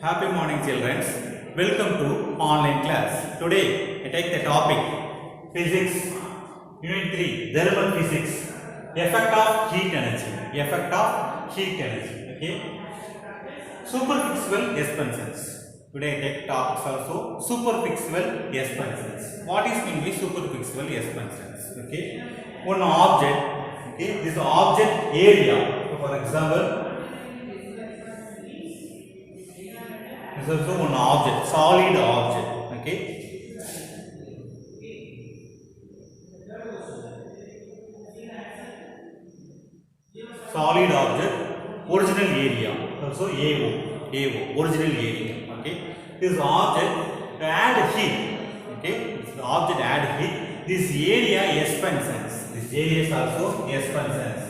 Happy morning, children. Welcome to online class. Today I take the topic Physics, Unit 3, Thermal Physics, Effect of Heat Energy. Effect of Heat Energy. Okay. Superficial expansions. Today I take topics also superficial expansions. What is mean by superficial expansions? Okay. One object. Okay. This object area. So for example. This is also one object, solid object. Okay. Solid object, original area. Also AO, original area. Okay. This object add heat. Okay. This object add heat. This area expansions. This area is also expansions.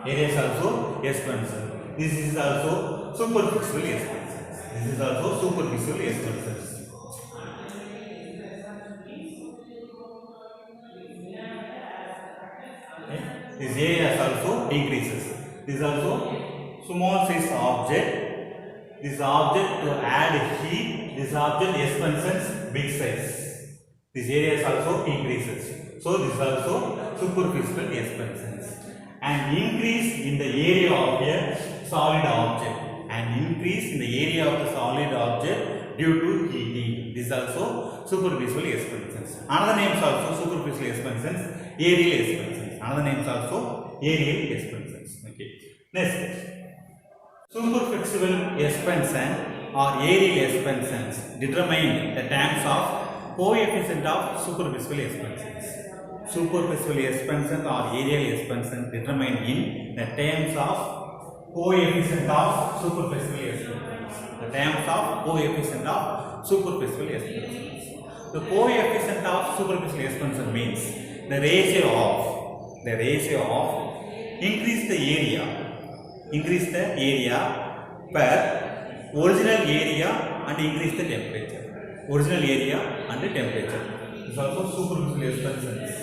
Area is also expansion. This is also superficial expansions. This is also superficial expansions. Okay. This area also decreases. This is also small size object. This object to add heat. This object expansions big size. This area is also increases. So this is also superficial expansions. And increase in the area of a solid object, and increase in the area of the solid object due to heating. This is also superficial expansions. Another name is also superficial expansions, aerial expansions. Another name is also aerial expansions. Okay. Next, superficial expansion or aerial expansions determine the terms of coefficient of superficial expansions. Superficial expansion or aerial expansion determined in the terms of coefficient of superficial expansions. The terms of coefficient of superficial expansions. The coefficient of superficial expansion means the ratio of increase the area per original area and increase the temperature. Original area and the temperature. This is also superficial expansions.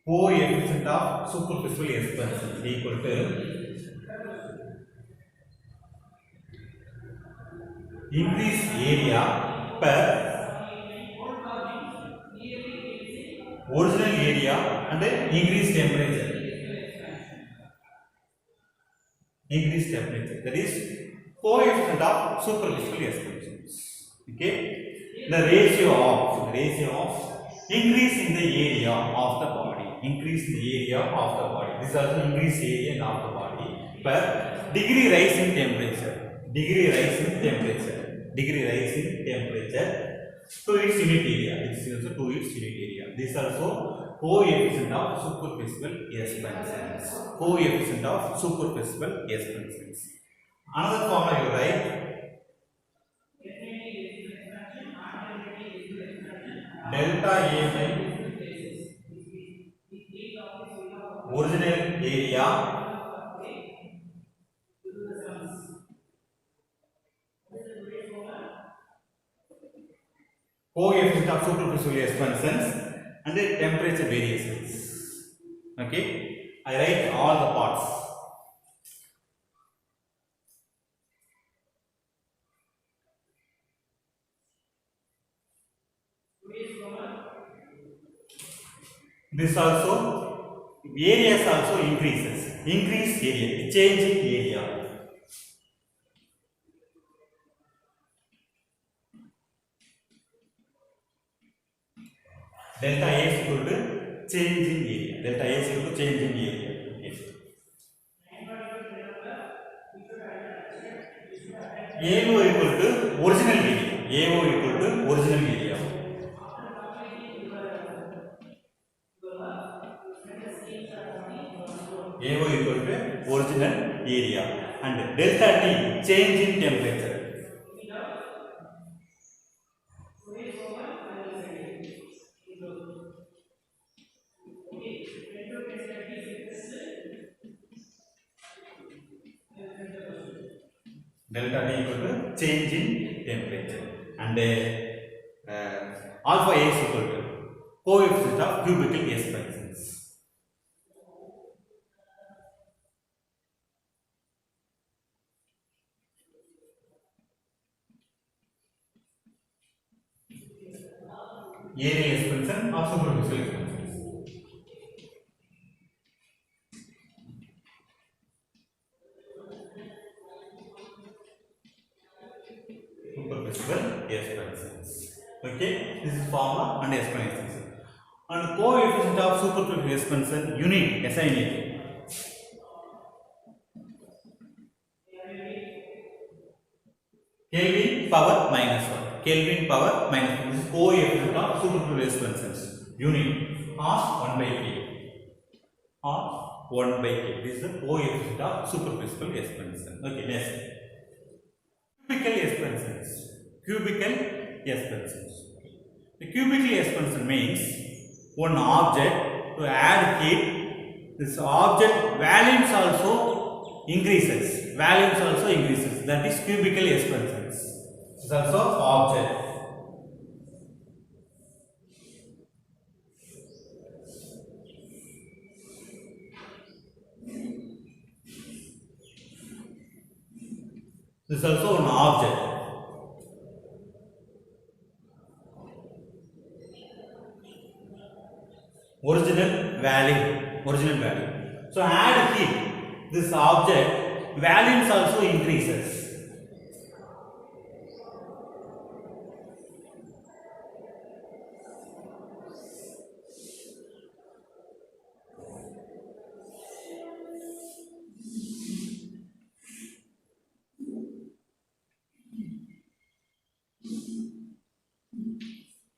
Coefficient of superficial expansion equal to increase area per original area and increase temperature. Increase temperature. That is coefficient of superficial expansions. Okay. The ratio of increase in the area of the body. Increase in the area of the body. This is also increase area of the body per degree rise in temperature. Degree rise in temperature to its unit area. This is also to its unit area. This is also coefficient of superficial expansions. Coefficient of superficial expansions. Another formula you write. Delta A by original area coefficient of superficial expansions and the temperature variations. Okay, I write all the parts. This also areas also increases. Increase area, change in area. Delta A is equal to change in area. Delta A is equal to change in area. Okay. AO equal to original area. AO equal to original area. AO equal to original area and delta T change in temperature. Delta T equal to change in temperature and alpha A is equal to coefficient of cubical expansions. aerial expansion or superficial expansion. Superficial expansions. Okay, this is formula and explanations. And coefficient of superficial expansion unit SI unit. Kelvin power minus 1. Kelvin power minus 1. This is coefficient of superficial expansions unit or 1 by K. Or 1 by K. This is the coefficient of superficial expansion. Okay, next. Cubical expansions. Cubical expansions. The cubical expansion means one object to add heat. This object volumes also increases. Volumes also increases. That is cubical expansions. This is also object. This is also an object. Original value. So add heat. This object volumes also increases.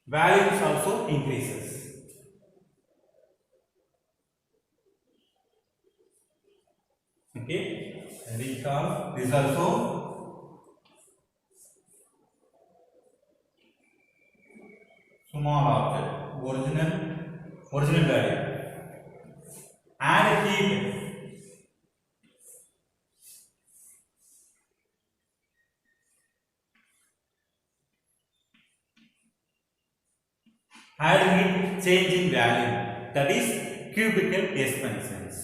Volumes also increases. Okay, recall this also small object, original value. Add heat. Add heat, change in value. That is cubical expansions.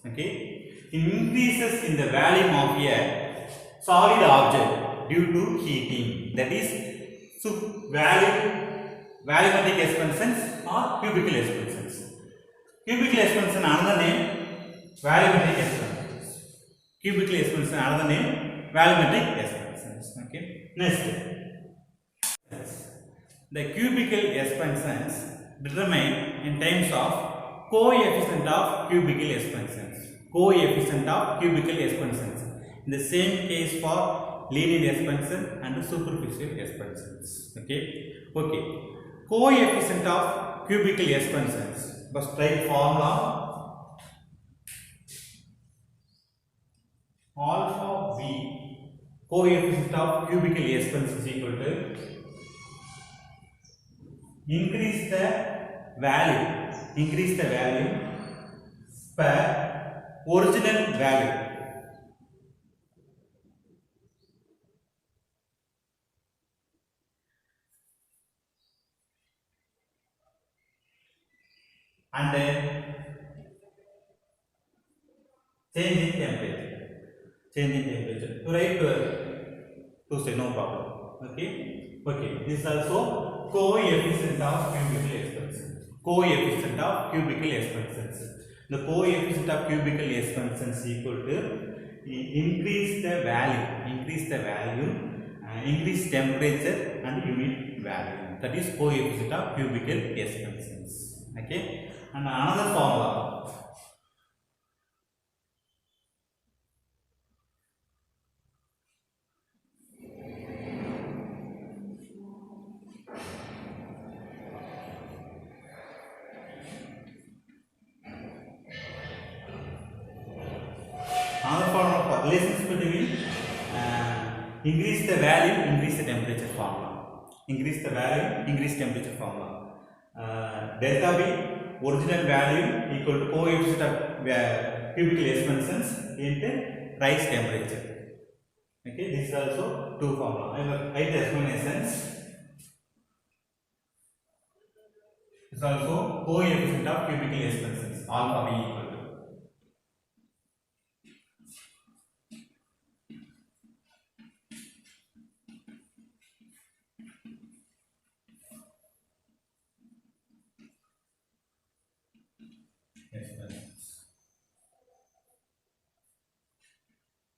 Okay. Increases in the volume of a solid object due to heating. That is volumetric expansions or cubical expansions. Cubical expansion another name volumetric expansions. Cubical expansion another name volumetric expansions. Okay. Next. The cubical expansions determined in terms of coefficient of cubical expansions. Coefficient of cubical expansions. In the same case for linear expansion and superficial expansions. Okay. Coefficient of cubical expansions. First write formula alpha v. Coefficient of cubical expansions equal to increase the value per original value. And change in temperature. To write to say no problem. Okay. This is also coefficient of cubical expansion. Coefficient of cubical expansions. The coefficient of cubical expansions equal to increase the value, increase temperature and unit value. That is coefficient of cubical expansions. Okay. And another formula. Another form of relations between increase the value, increase the temperature formula. Increase the value, increase temperature formula. Delta V original value equal to coefficient of cubical expansions into rise temperature. Okay, this is also two formula. I will write the explanations. This is also coefficient of cubical expansions alpha V equal to.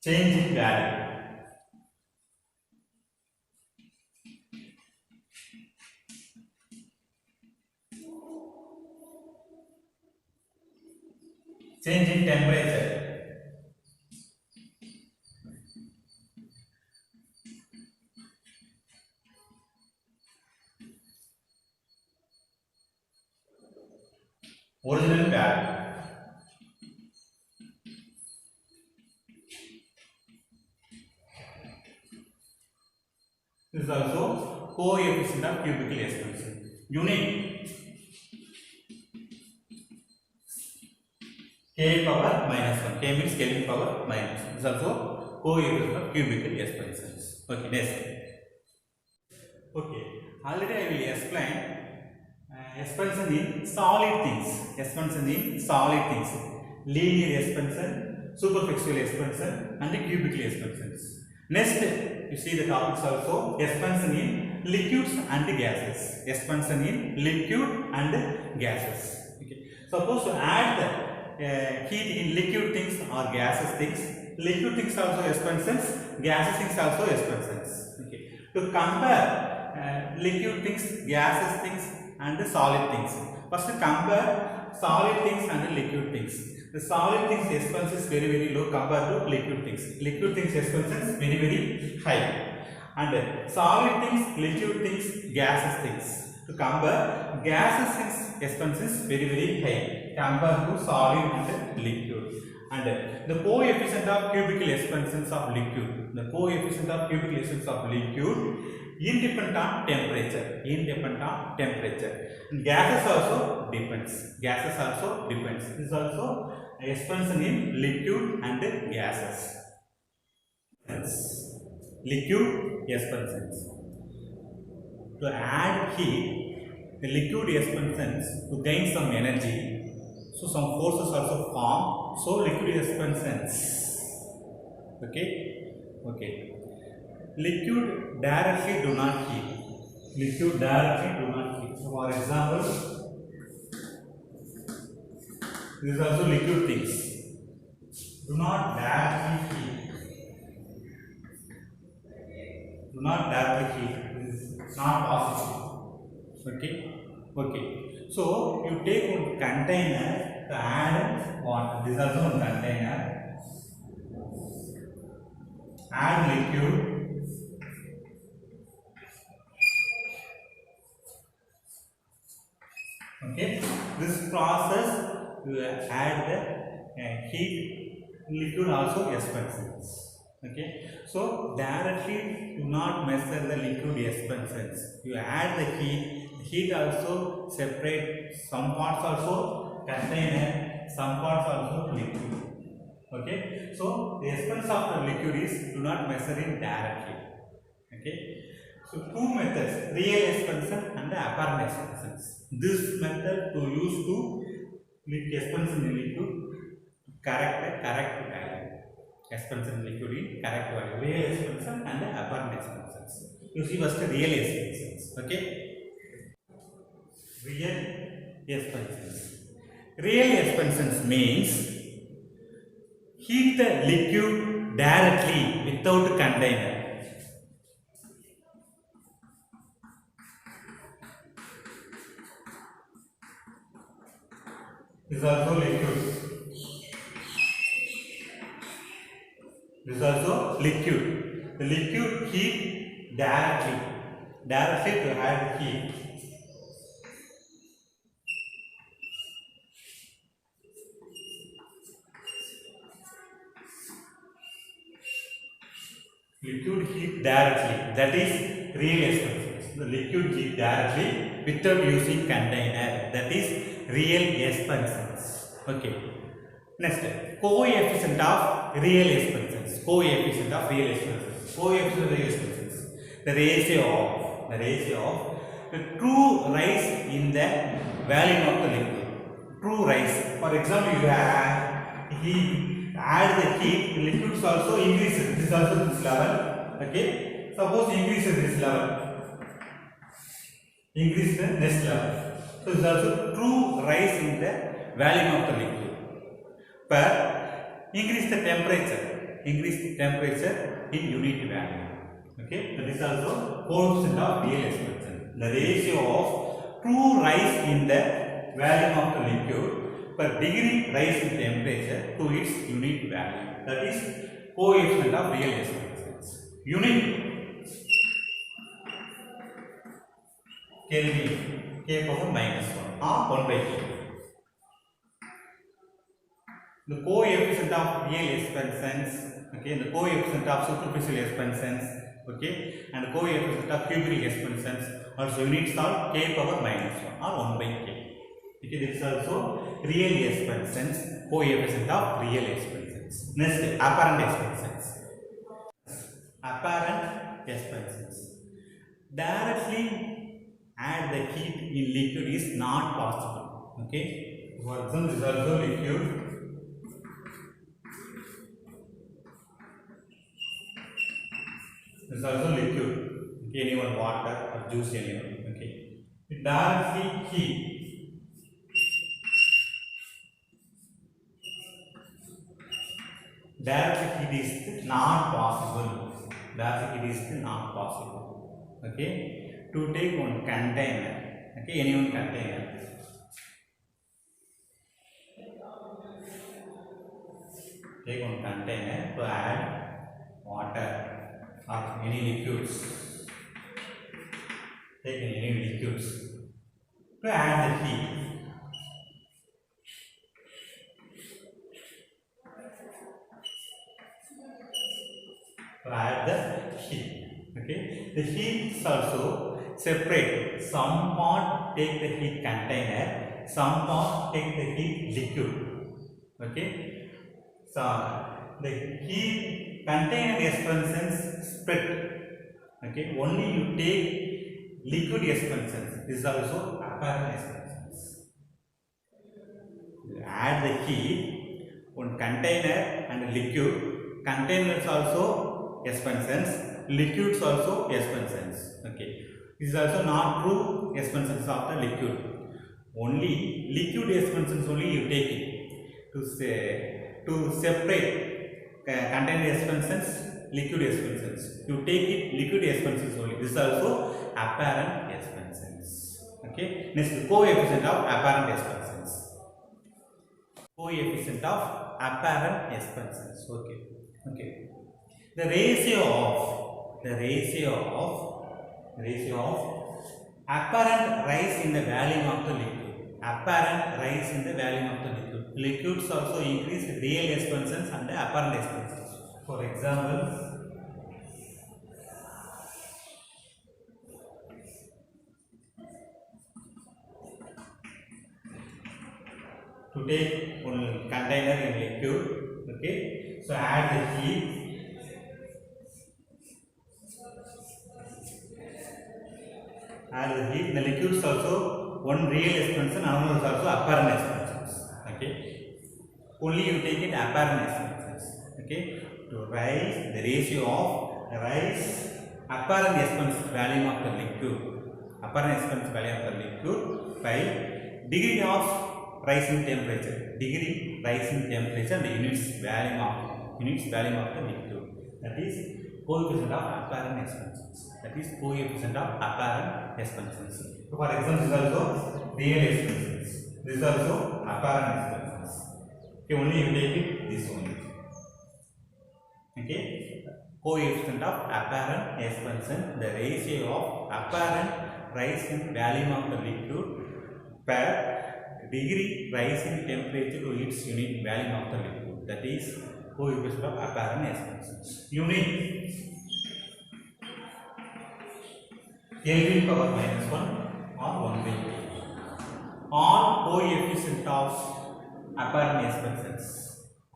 change in value. Change in temperature. Original value. This is also coefficient of cubical expansion. Unit K power minus 1. K means Kelvin power minus 1. This is also coefficient of cubical expansions. Okay, next. Okay, already I will explain expansion in solid things. Expansion in solid things. Linear expansion, superficial expansion, and cubical expansions. Next, you see the topics also expansion in liquids and gases. Expansion in liquid and gases. Okay. Suppose to add the heat in liquid things or gases things. Liquid things also expansions, gases things also expansions. Okay. To compare liquid things, gases things, and solid things. First, compare solid things and liquid things. The solid things expanse is very low compared to liquid things. Liquid things expanse is very high. And solid things, liquid things, gases things. To compare, gases things expanse is very high compared to solid and liquid. And the coefficient of cubical expansions of liquid. The coefficient of cubical expansions of liquid independent on temperature. Independent on temperature. And gases also depends. Gases also depends. This is also expansion in liquid and gases. Liquid expansions. To add heat, the liquid expansions to gain some energy. So some forces also form. So liquid expansions. Okay. Liquid directly do not heat. Liquid directly do not heat. So for example, this is also liquid things. Do not directly heat. Do not directly heat. This is not possible. Okay. So you take one container to add water. This is also one container. Add liquid. Okay. This process you add the heat, liquid also expansions. Okay. So directly do not measure the liquid expansions. You add the heat also separate, some parts also container, some parts also liquid. Okay. So the expanse of the liquid is do not measure it directly. Okay. So two methods, real expansion and the apparent expansions. This method to use to expansion in liquid to correct value. Expansion in liquid in correct value. Real expansion and the apparent expansions. You see first real expansions. Okay. Real expansions. Real expansions means heat the liquid directly without container. This is also liquid. This is also liquid. The liquid heat directly to add heat. Liquid heat directly. That is real expansions. The liquid heat directly without using container. That is real expansions. Okay. Next, coefficient of real expansions. Coefficient of real expansions. Coefficient of real expansions. The ratio of the true rise in the volume of the liquid. True rise. For example, you add the heat, the liquids also increases. This is also this level. Okay. Suppose increases this level. Increase the next level. So this is also true rise in the volume of the liquid. But increase the temperature. increase the temperature in unit value. Okay, that is also coefficient of real expansion. The ratio of true rise in the volume of the liquid per degree rise in temperature to its unit value. That is coefficient of real expansion. Unit Kelvin k power minus 1 or 1 by k. The coefficient of real expansions, okay, the coefficient of superficial expansions, okay, and the coefficient of cubic expansions also units are k power minus 1 or 1 by k. Okay, this is also real expansions, coefficient of real expansions. Next, apparent expansions. Apparent expansions. Directly add the heat in liquid is not possible. Okay, for example, this is also liquid. This is also liquid. Okay, anyone water or juice, anyone. Okay, it directly heat. Direct heat is not possible. Direct heat is not possible. Okay, to take one container. Okay, any one container. Take one container to add water or any liquids. Take any liquids to add the heat. To add the heat. Okay, the heat is also separate. Some part take the heat container, some part take the heat liquid. Okay, so the heat container expansions split. Okay, only you take liquid expansions. This is also apparent expansions. You add the heat on container and liquid. Containers also expansions, liquids also expansions. Okay, this is also not true expansions of the liquid. Only liquid expansions only you take it to separate container expansions, liquid expansions. You take it liquid expansions only. This is also apparent expansions. Okay, next coefficient of apparent expansions. Coefficient of apparent expansions. Okay, okay. The ratio of apparent rise in the volume of the liquid. Apparent rise in the volume of the liquid. Liquids also increase real expansions and the apparent expansions. For example, to take one container in liquid. Okay, so add the heat. Add the heat. The liquids also one real expansion, another is also apparent expansions. Okay, only you take it apparent expansions. Okay, to rise the ratio of rise apparent expansion volume of the liquid, apparent expansion volume of the liquid by degree of rise in temperature, degree rise in temperature and units volume of the liquid. That is coefficient of apparent expansions. That is coefficient of apparent expansions. So for example, this is also real expansions. This is also apparent expansions. Okay, only you take it this one. Okay, coefficient of apparent expansion, the ratio of apparent rise in volume of the liquid per degree rise in temperature to its unit volume of the liquid. That is coefficient of apparent expansions. Unit Kelvin power minus 1 or 1 by k. All coefficient of apparent expansions,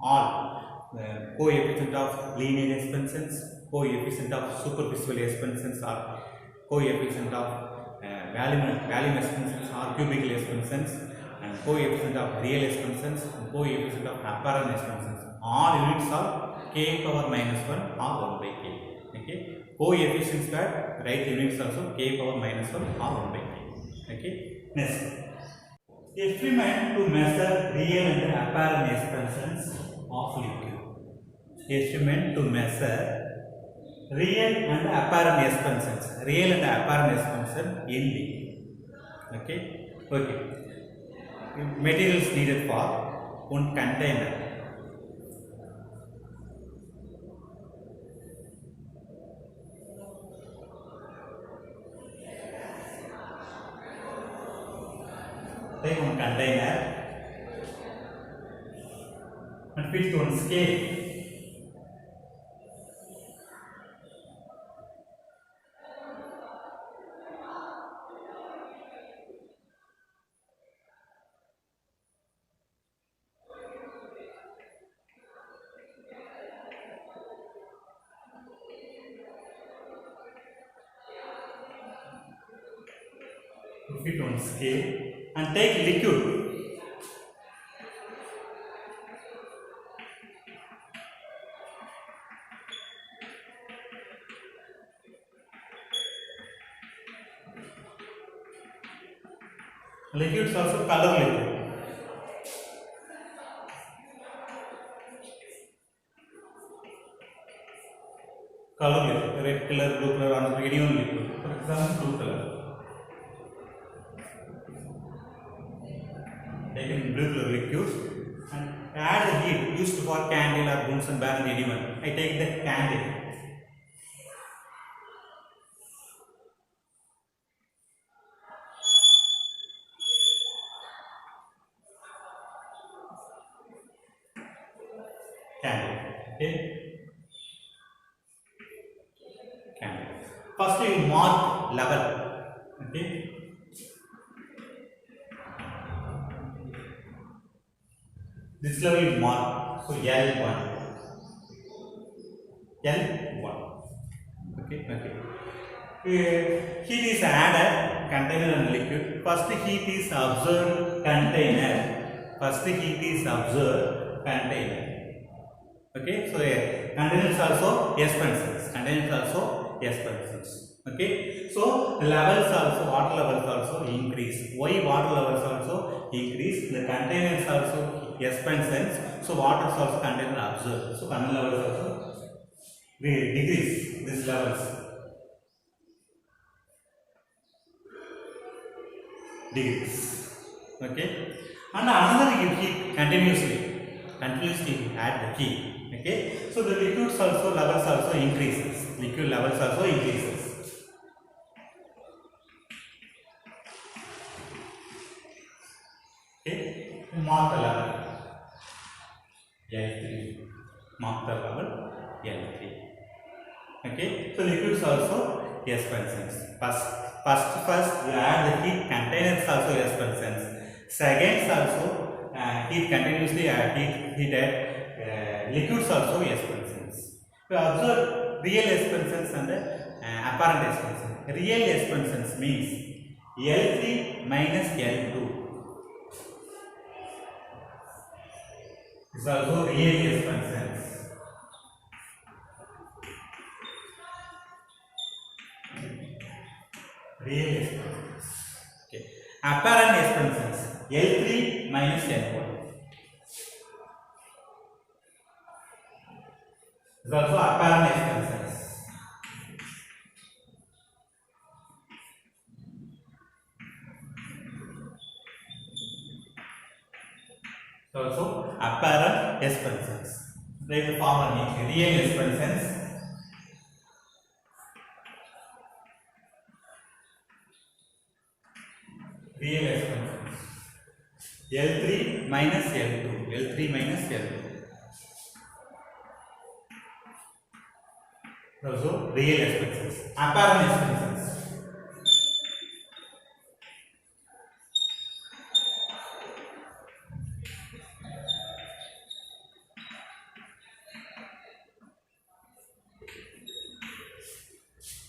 all coefficient of linear expansions, coefficient of superficial expansions or coefficient of volume expansions or cubical expansions, and coefficient of real expansions and coefficient of apparent expansions. All units are k power minus 1 or 1 by k. Okay, coefficients that right units also k power minus 1 or 1 by k. Okay, next experiment to measure real and apparent expansions of liquid. instrument to measure real and apparent expenses. Real and apparent expenses in the. Okay. Materials needed for one container. Take one container and fit one scale. Fit on scale and take liquid. Liquid is also color liquid. Color liquid, red color, blue color, or any one liquid. For example, blue color. Taken blue color liquid and add the heat used for candle or Bunsen burner anyone. I take the candle. Okay. Candle. First you mark level. Okay. This level is marked, so L1. L1. Okay. Heat is added, container and liquid. First heat is observed, container. First heat is observed, container. Okay, so container is also expenses. Container is also expenses. Okay, so levels also, water levels also increase. Why water levels also increase? The container is also expenses, so water is also container observed. So container levels also decrease these levels. Decrease. Okay, and another heat continuously add the heat. Okay, so the liquids also levels also increases. Liquid levels also increases. Okay, mark the level L3. Mark the level L3. Okay, so liquids also expenses. First you add the heat, containers also expenses. Second also heat continuously heated. Liquids also expenses. We observe real expenses and apparent expenses. Real expenses means L3 minus L2. This is also real expenses. Real expenses. Okay. Apparent expenses L3 minus L1. This is also apparent expenses. Also apparent expenses. Write the formula: real expenses L3 minus L2. L3 minus L2. Also real expenses. Apparent expenses.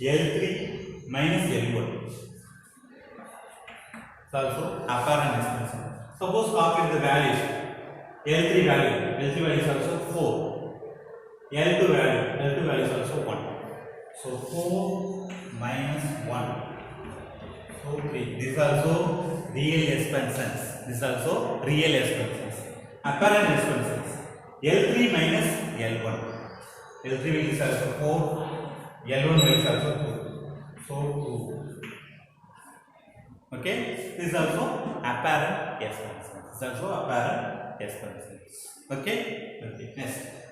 L3 minus L1 is also apparent expenses. Suppose calculate the values. L3 value is also 4. L2 value is also 1. So 4 minus 1. So 3. This is also real expenses. Apparent expenses. L3 minus L1. L3 value is also 4, L1 value is also 2. So 2. Okay, this is also apparent S consonants. This is also apparent S consonants. Okay, next.